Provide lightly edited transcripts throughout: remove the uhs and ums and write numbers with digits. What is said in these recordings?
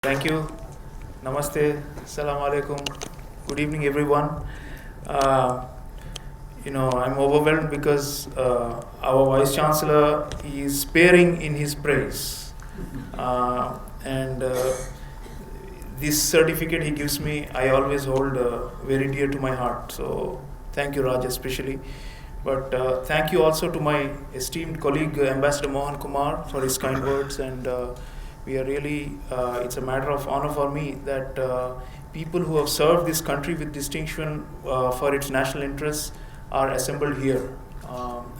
Thank you. Namaste. Salam alaikum. Good evening, everyone. Uh, I'm overwhelmed because our Vice Chancellor is sparing in his praise. And this certificate he gives me, I always hold very dear to my heart. So thank you, Raj, especially. But thank you also to my esteemed colleague, Ambassador Mohan Kumar, for his kind words. And we are really, it's a matter of honor for me that people who have served this country with distinction for its national interests are assembled here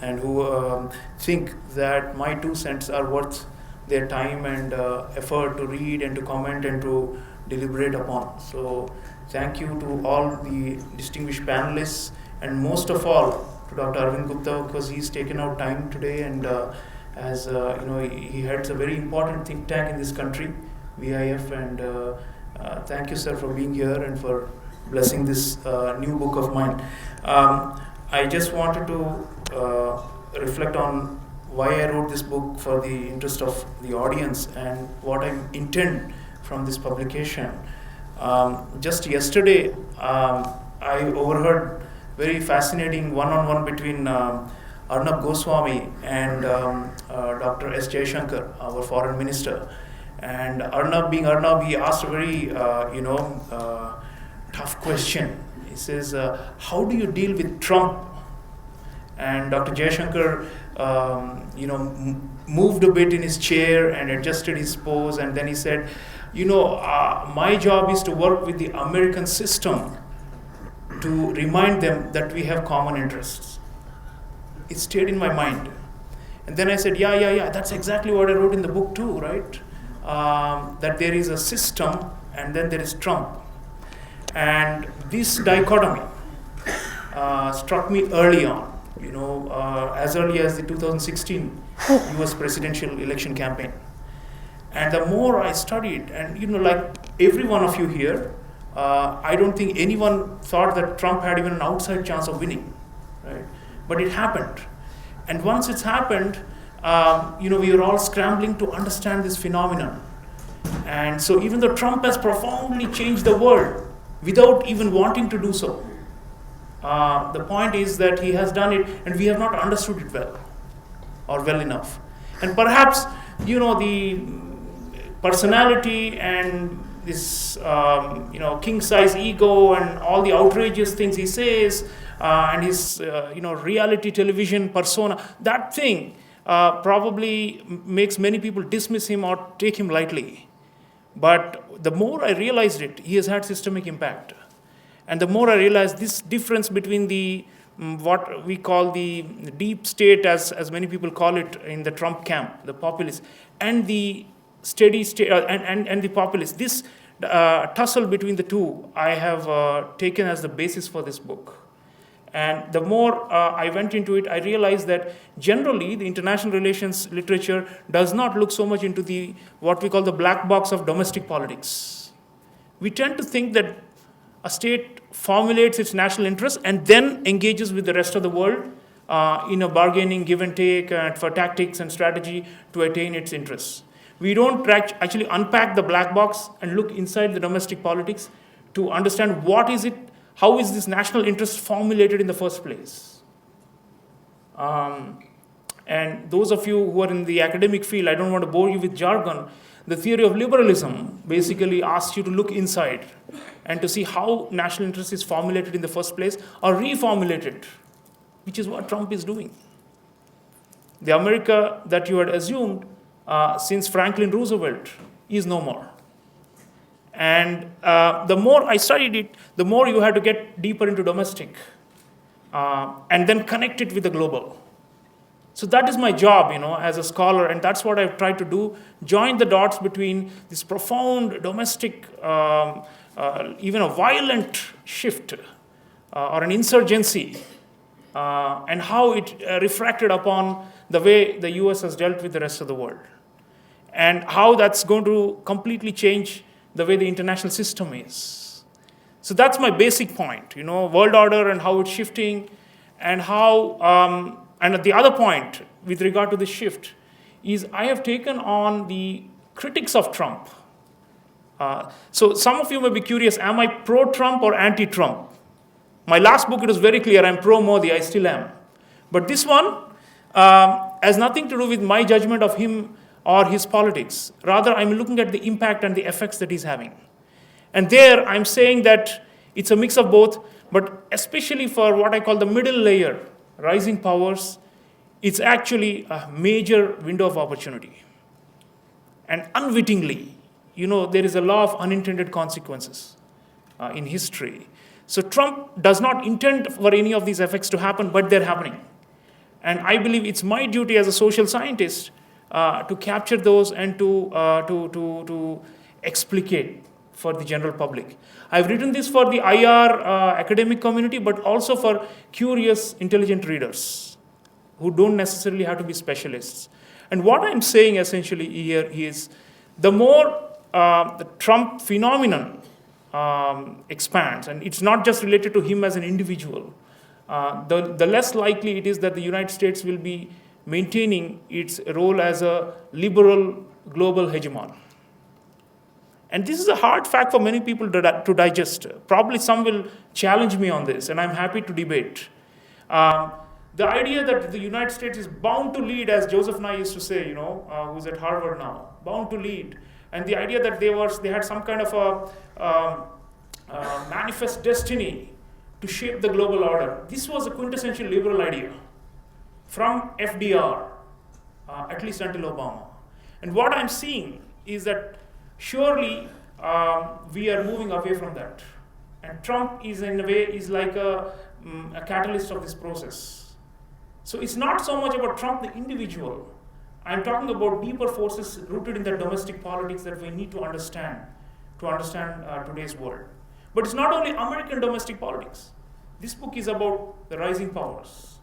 and who think that my 2 cents are worth their time and effort to read and to comment and to deliberate upon. So thank you to all the distinguished panelists and most of all to Dr. Arvind Gupta, because he's taken out time today and as he heads a very important think tank in this country, VIF, and thank you, sir, for being here and for blessing this new book of mine. I just wanted to reflect on why I wrote this book for the interest of the audience and what I intend from this publication. Just yesterday, I overheard very fascinating one-on-one between Arnab Goswami and Dr. S. Jaishankar, our foreign minister. And Arnab, being Arnab, he asked a very, tough question. He says, how do you deal with Trump? And Dr. Jaishankar, moved a bit in his chair and adjusted his pose. And then he said, my job is to work with the American system to remind them that we have common interests. It stayed in my mind. And then I said, yeah, that's exactly what I wrote in the book too, right? That there is a system and then there is Trump. And this dichotomy struck me early on, as early as the 2016 US presidential election campaign. And the more I studied, and like every one of you here, I don't think anyone thought that Trump had even an outside chance of winning, right? But it happened. And once it's happened, we are all scrambling to understand this phenomenon. And so even though Trump has profoundly changed the world without even wanting to do so, the point is that he has done it and we have not understood it well or well enough. And perhaps, the personality and this, king-size ego and all the outrageous things he says, and his, reality television persona, that thing probably makes many people dismiss him or take him lightly. But the more I realized it, he has had systemic impact. And the more I realized this difference between the what we call the deep state, as many people call it in the Trump camp, the populists, and the steady state, and the populists, this tussle between the two, I have taken as the basis for this book. And the more I went into it, I realized that generally the international relations literature does not look so much into the what we call the black box of domestic politics. We tend to think that a state formulates its national interests and then engages with the rest of the world in a bargaining, give and take, for tactics and strategy to attain its interests. We don't actually unpack the black box and look inside the domestic politics to understand what is it, how is this national interest formulated in the first place. And those of you who are in the academic field, I don't want to bore you with jargon. The theory of liberalism basically asks you to look inside and to see how national interest is formulated in the first place or reformulated, which is what Trump is doing. The America that you had assumed since Franklin Roosevelt is no more. And the more I studied it, the more you had to get deeper into domestic and then connect it with the global. So that is my job, as a scholar, and that's what I've tried to do, join the dots between this profound domestic, even a violent shift or an insurgency, and how it refracted upon the way the US has dealt with the rest of the world. And how that's going to completely change the way the international system is. So that's my basic point, world order and how it's shifting, and how, and the other point with regard to the shift is I have taken on the critics of Trump So some of you may be curious, am I pro-Trump or anti-Trump? My last book, it was very clear, I'm pro-Modi, I still am. But this one has nothing to do with my judgment of him or his politics. Rather, I'm looking at the impact and the effects that he's having. And there, I'm saying that it's a mix of both, but especially for what I call the middle layer, rising powers, it's actually a major window of opportunity. And unwittingly, there is a law of unintended consequences in history. So Trump does not intend for any of these effects to happen, but they're happening. And I believe it's my duty as a social scientist to capture those and to explicate for the general public. I've written this for the IR academic community, but also for curious, intelligent readers who don't necessarily have to be specialists. And what I'm saying essentially here is the more the Trump phenomenon expands, and it's not just related to him as an individual, the less likely it is that the United States will be maintaining its role as a liberal global hegemon. And this is a hard fact for many people to digest. Probably some will challenge me on this, and I'm happy to debate. The idea that the United States is bound to lead, as Joseph Nye used to say, who's at Harvard now, bound to lead. And the idea that they had some kind of a manifest destiny to shape the global order. This was a quintessential liberal idea from FDR, at least until Obama. And what I'm seeing is that surely we are moving away from that. And Trump is in a way like a catalyst of this process. So it's not so much about Trump the individual. I'm talking about deeper forces rooted in the domestic politics that we need to understand today's world. But it's not only American domestic politics. This book is about the rising powers.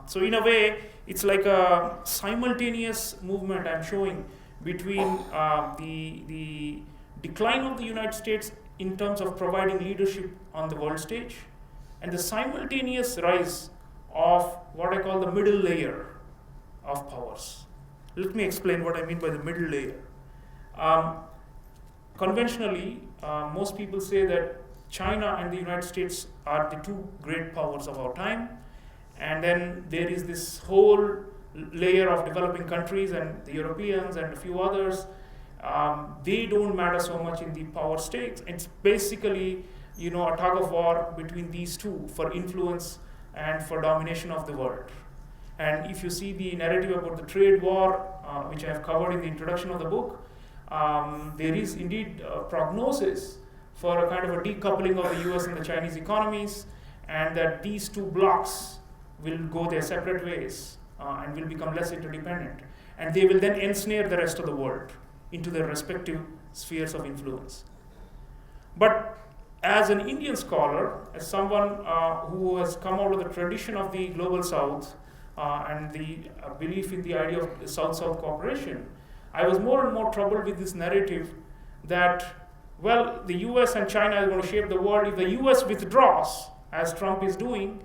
So in a way, it's like a simultaneous movement I'm showing between the decline of the United States in terms of providing leadership on the world stage and the simultaneous rise of what I call the middle layer of powers. Let me explain what I mean by the middle layer. Conventionally, most people say that China and the United States are the two great powers of our time, and then there is this whole layer of developing countries and the Europeans and a few others. They don't matter so much in the power stakes. It's basically, a tug of war between these two for influence and for domination of the world. And if you see the narrative about the trade war, which I have covered in the introduction of the book, there is indeed a prognosis for a kind of a decoupling of the US and the Chinese economies, and that these two blocks will go their separate ways and will become less interdependent. And they will then ensnare the rest of the world into their respective spheres of influence. But as an Indian scholar, as someone who has come out of the tradition of the global South and the belief in the idea of South-South cooperation, I was more and more troubled with this narrative that, well, the US and China are going to shape the world. If the US withdraws, as Trump is doing,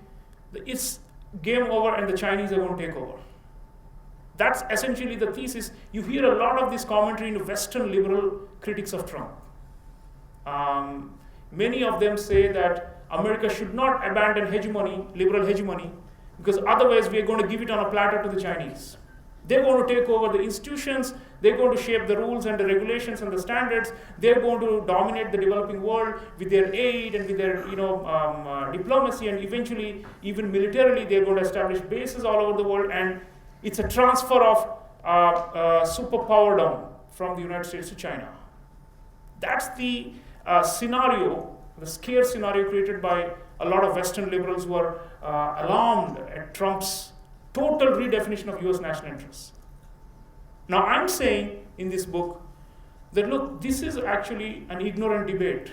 it's game over and the Chinese are going to take over. That's essentially the thesis. You hear a lot of this commentary in Western liberal critics of Trump. Many of them say that America should not abandon hegemony, liberal hegemony, because otherwise we are going to give it on a platter to the Chinese. They're going to take over the institutions, they're going to shape the rules and the regulations and the standards, they're going to dominate the developing world with their aid and with their diplomacy, and eventually, even militarily, they're going to establish bases all over the world, and it's a transfer of superpower down from the United States to China. That's the scenario, the scare scenario created by a lot of Western liberals who are alarmed at Trump's total redefinition of US national interests. Now, I'm saying in this book that, look, this is actually an ignorant debate,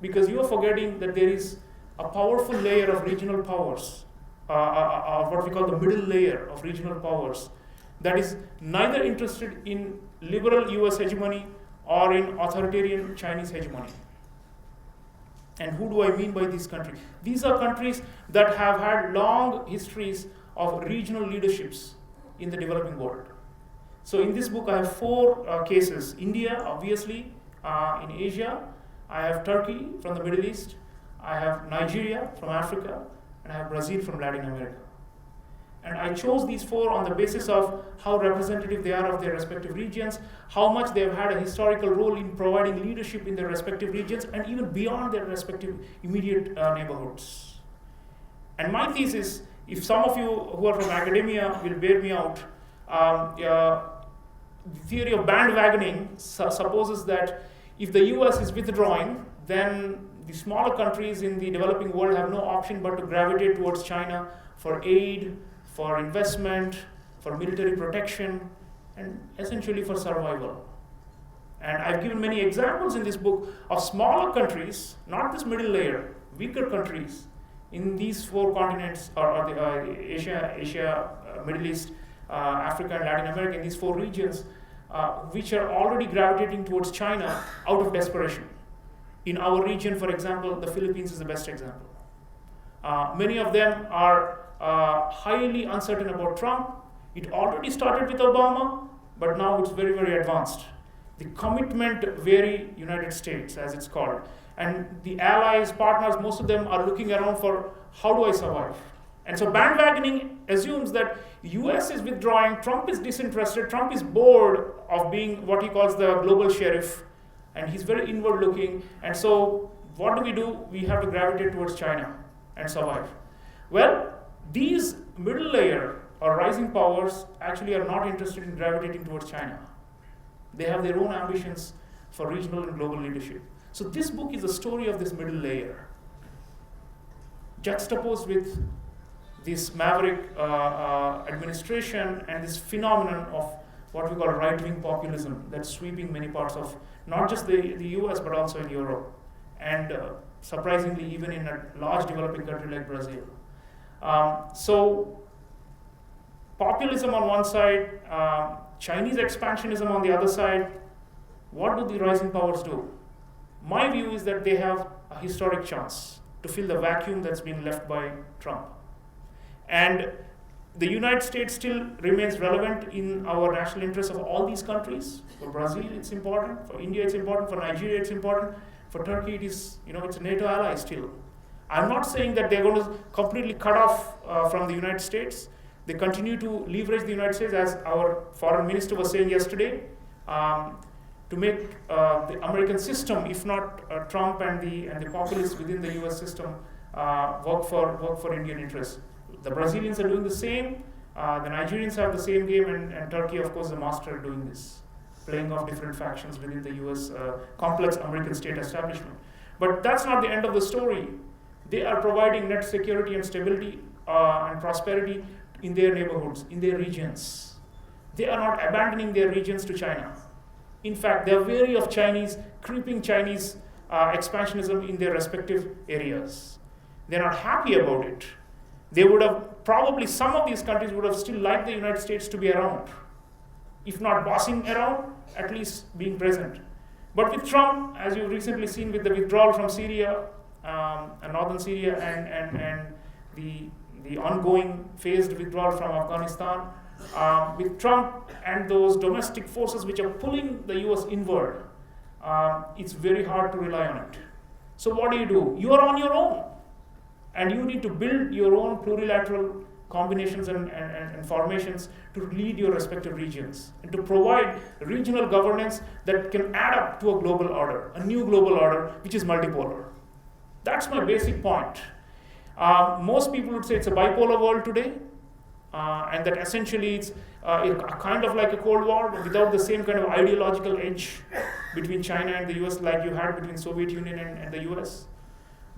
because you are forgetting that there is a powerful layer of regional powers, what we call the middle layer of regional powers, that is neither interested in liberal US hegemony or in authoritarian Chinese hegemony. And who do I mean by these countries? These are countries that have had long histories of regional leaderships in the developing world. So in this book, I have four cases. India, obviously, in Asia, I have Turkey from the Middle East, I have Nigeria from Africa, and I have Brazil from Latin America. And I chose these four on the basis of how representative they are of their respective regions, how much they have had a historical role in providing leadership in their respective regions, and even beyond their respective immediate neighborhoods. And my thesis, if some of you who are from academia will bear me out, the theory of bandwagoning supposes that if the US is withdrawing, then the smaller countries in the developing world have no option but to gravitate towards China for aid, for investment, for military protection, and essentially for survival. And I've given many examples in this book of smaller countries, not this middle layer, weaker countries in these four continents, or Asia, Middle East, Africa, and Latin America, in these four regions, which are already gravitating towards China out of desperation. In our region, for example, the Philippines is the best example. Many of them are highly uncertain about Trump. It already started with Obama, but now it's very, very advanced. The commitment very United States, as it's called. And the allies, partners, most of them are looking around for how do I survive? And so bandwagoning assumes that the US is withdrawing, Trump is disinterested, Trump is bored of being what he calls the global sheriff, and he's very inward looking. And so what do? We have to gravitate towards China and survive. Well, these middle layer or rising powers actually are not interested in gravitating towards China. They have their own ambitions for regional and global leadership. So this book is a story of this middle layer, juxtaposed with this maverick administration and this phenomenon of what we call right-wing populism that's sweeping many parts of not just the US but also in Europe, and surprisingly even in a large developing country like Brazil. So populism on one side, Chinese expansionism on the other side. What do the rising powers do? My view is that they have a historic chance to fill the vacuum that's been left by Trump. And the United States still remains relevant in our national interests of all these countries. For Brazil, it's important. For India, it's important. For Nigeria, it's important. For Turkey, it is, it's a NATO ally still. I'm not saying that they're going to completely cut off from the United States. They continue to leverage the United States, as our foreign minister was saying yesterday, to make the American system, if not Trump and the populists within the US system, work for Indian interests. The Brazilians are doing the same, the Nigerians have the same game, and Turkey, of course, the master at doing this, playing off different factions within the US complex American state establishment. But that's not the end of the story. They are providing net security and stability and prosperity in their neighborhoods, in their regions. They are not abandoning their regions to China. In fact, they are wary of creeping Chinese expansionism in their respective areas. They're not happy about it. They would have, probably some of these countries would have still liked the United States to be around. If not bossing around, at least being present. But with Trump, as you've recently seen with the withdrawal from Syria, and northern Syria, and the ongoing phased withdrawal from Afghanistan, with Trump and those domestic forces which are pulling the US inward, it's very hard to rely on it. So what do? You are on your own. And you need to build your own plurilateral combinations and formations to lead your respective regions and to provide regional governance that can add up to a global order, a new global order, which is multipolar. That's my basic point. Most people would say it's a bipolar world today, and that essentially it's a kind of like a Cold War, but without the same kind of ideological edge between China and the US like you had between Soviet Union and the US.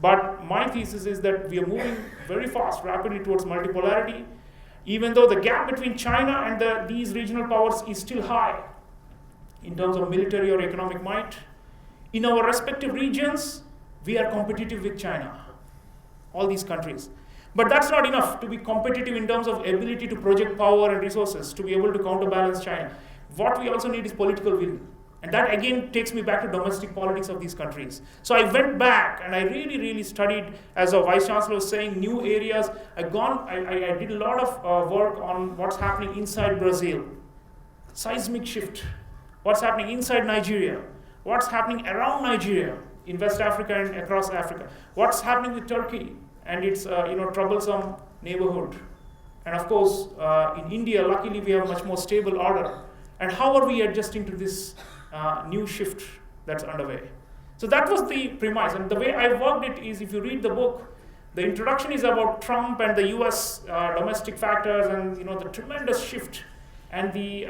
But my thesis is that we are moving very fast, rapidly towards multipolarity, even though the gap between China and these regional powers is still high in terms of military or economic might. In our respective regions, we are competitive with China, all these countries. But that's not enough to be competitive in terms of ability to project power and resources, to be able to counterbalance China. What we also need is political will. And that again takes me back to domestic politics of these countries. So I went back and I really, really studied, as a Vice Chancellor was saying, new areas. I did a lot of work on what's happening inside Brazil. Seismic shift. What's happening inside Nigeria. what's happening around Nigeria, in West Africa and across Africa, what's happening with Turkey and its troublesome neighborhood, and of course in India, luckily we have a much more stable order, and how are we adjusting to this new shift that's underway. So that was the premise, and the way I worked it is, if you read the book, the introduction is about Trump and the US domestic factors and the tremendous shift and the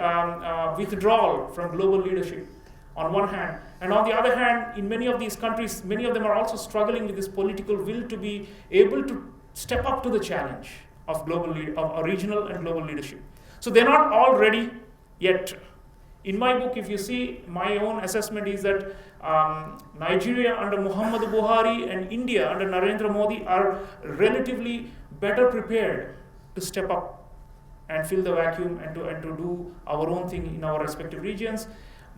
withdrawal from global leadership on one hand. And on the other hand, in many of these countries, many of them are also struggling with this political will to be able to step up to the challenge of of regional and global leadership. So they're not all ready yet. In my book, if you see, my own assessment is that Nigeria under Muhammadu Buhari and India under Narendra Modi are relatively better prepared to step up and fill the vacuum and to do our own thing in our respective regions.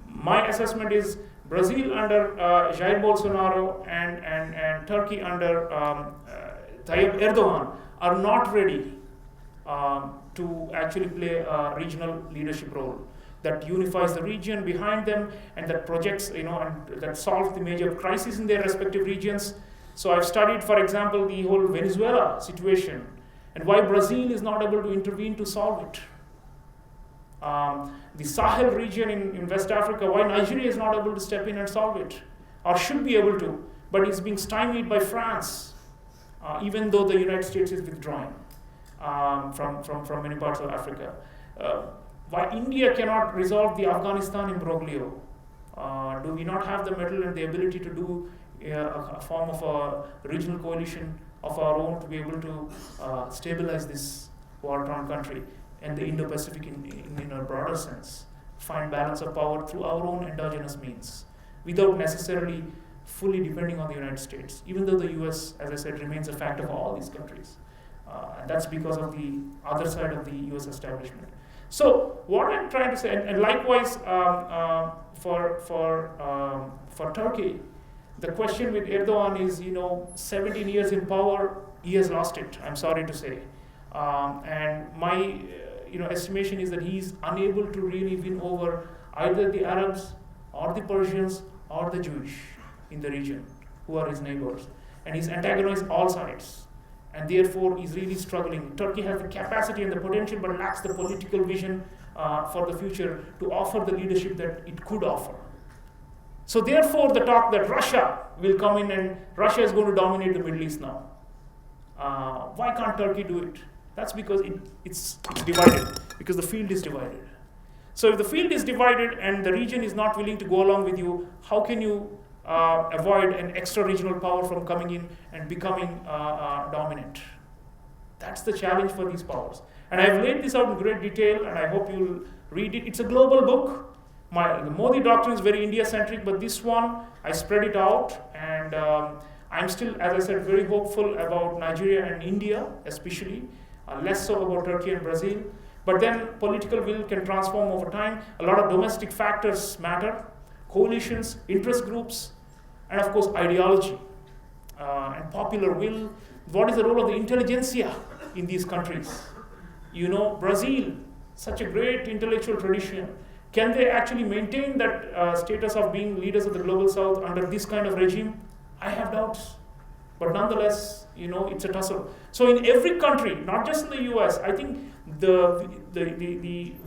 My assessment is Brazil under Jair Bolsonaro and Turkey under Tayyip Erdogan are not ready to actually play a regional leadership role that unifies the region behind them and that projects, and that solves the major crises in their respective regions. So I've studied, for example, the whole Venezuela situation and why Brazil is not able to intervene to solve it. The Sahel region in West Africa, why Nigeria is not able to step in and solve it, or should be able to, but is being stymied by France, even though the United States is withdrawing from many parts of Africa. Why India cannot resolve the Afghanistan imbroglio? Do we not have the mettle and the ability to do a form of a regional coalition of our own to be able to stabilize this war-torn country and the Indo-Pacific in a broader sense, find balance of power through our own endogenous means, without necessarily fully depending on the United States, even though the US, as I said, remains a factor for all these countries. And that's because of the other side of the US establishment. So what I'm trying to say, and likewise for Turkey, the question with Erdogan is, 17 years in power, he has lost it, I'm sorry to say. And my estimation is that he's unable to really win over either the Arabs or the Persians or the Jewish in the region, who are his neighbors. And he's antagonized all sides. And therefore, he's really struggling. Turkey has the capacity and the potential, but lacks the political vision for the future to offer the leadership that it could offer. So therefore, the talk that Russia will come in and Russia is going to dominate the Middle East now. Why can't Turkey do it? That's because it's divided, because the field is divided. So if the field is divided and the region is not willing to go along with you, how can you avoid an extra regional power from coming in and becoming dominant? That's the challenge for these powers. And I've laid this out in great detail, and I hope you'll read it. It's a global book. The Modi doctrine is very India-centric, but this one, I spread it out, and I'm still, as I said, very hopeful about Nigeria and India, especially, less so about Turkey and Brazil. But then political will can transform over time. A lot of domestic factors matter, coalitions, interest groups, and of course ideology and popular will. What is the role of the intelligentsia in these countries? Brazil, such a great intellectual tradition. Can they actually maintain that status of being leaders of the global south under this kind of regime? I have doubts. But nonetheless, it's a tussle. So in every country, not just in the US, I think the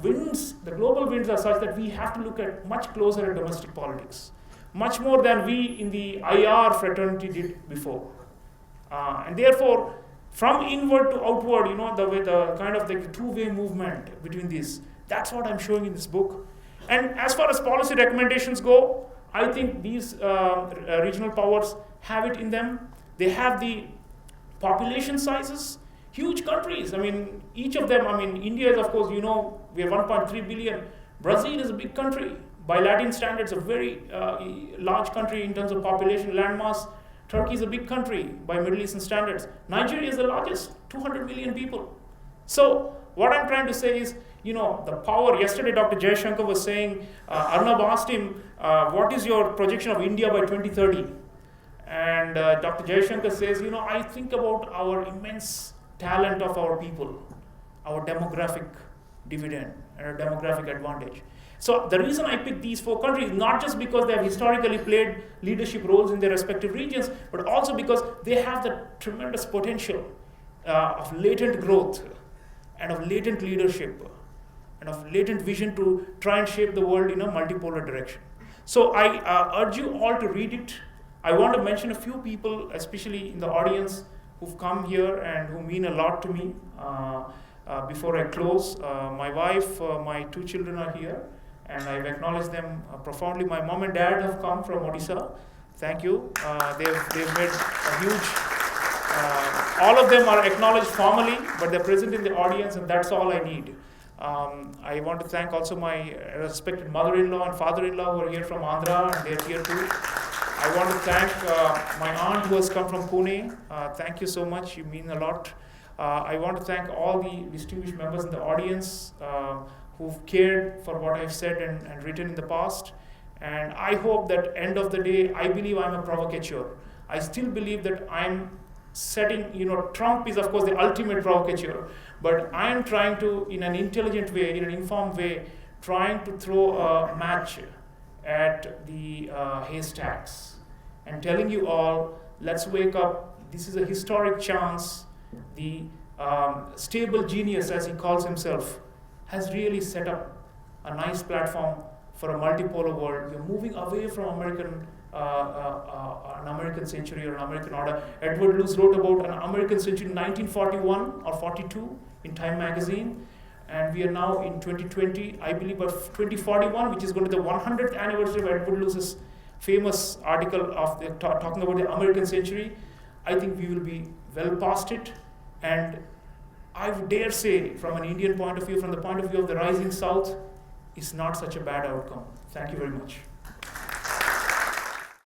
winds, the global winds are such that we have to look at much closer at domestic politics, much more than we in the IR fraternity did before. And therefore, from inward to outward, the kind of the two-way movement between these, that's what I'm showing in this book. And as far as policy recommendations go, I think these regional powers have it in them. They have the population sizes, huge countries. Each of them, India is, of course, we have 1.3 billion. Brazil is a big country. By Latin standards, a very large country in terms of population, landmass. Turkey is a big country by Middle Eastern standards. Nigeria is the largest, 200 million people. So what I'm trying to say is, the power. Yesterday, Dr. Jaishankar was saying, Arnab asked him, what is your projection of India by 2030? And Dr. Jaishankar says, I think about our immense talent of our people, our demographic dividend and our demographic advantage. So the reason I picked these 4 countries, not just because they have historically played leadership roles in their respective regions, but also because they have the tremendous potential of latent growth and of latent leadership and of latent vision to try and shape the world in a multipolar direction. So I urge you all to read it. I want to mention a few people, especially in the audience, who've come here and who mean a lot to me. Before I close, my wife, my 2 children are here, and I've acknowledged them profoundly. My mom and dad have come from Odisha. Thank you. They've made a huge. All of them are acknowledged formally, but they're present in the audience, and that's all I need. I want to thank also my respected mother-in-law and father-in-law who are here from Andhra, and they're here too. I want to thank my aunt who has come from Pune. Thank you so much. You mean a lot. I want to thank all the distinguished members in the audience who've cared for what I've said and written in the past. And I hope that end of the day, I believe I'm a provocateur. I still believe that I'm setting, Trump is of course the ultimate provocateur, but I am trying to, in an intelligent way, in an informed way, trying to throw a match at the haystacks and telling you all, let's wake up. This is a historic chance. The stable genius, as he calls himself, has really set up a nice platform for a multipolar world. You're moving away from an American century or an American order. Edward Luce wrote about an American century in 1941 or 42 in Time magazine, and we are now in 2020. I believe by 2041, which is going to be the 100th anniversary of Edward Luce's famous article of talking about the American century. I think we will be well past it, and I would dare say, from an Indian point of view, from the point of view of the rising South, it's not such a bad outcome. Thank you very much.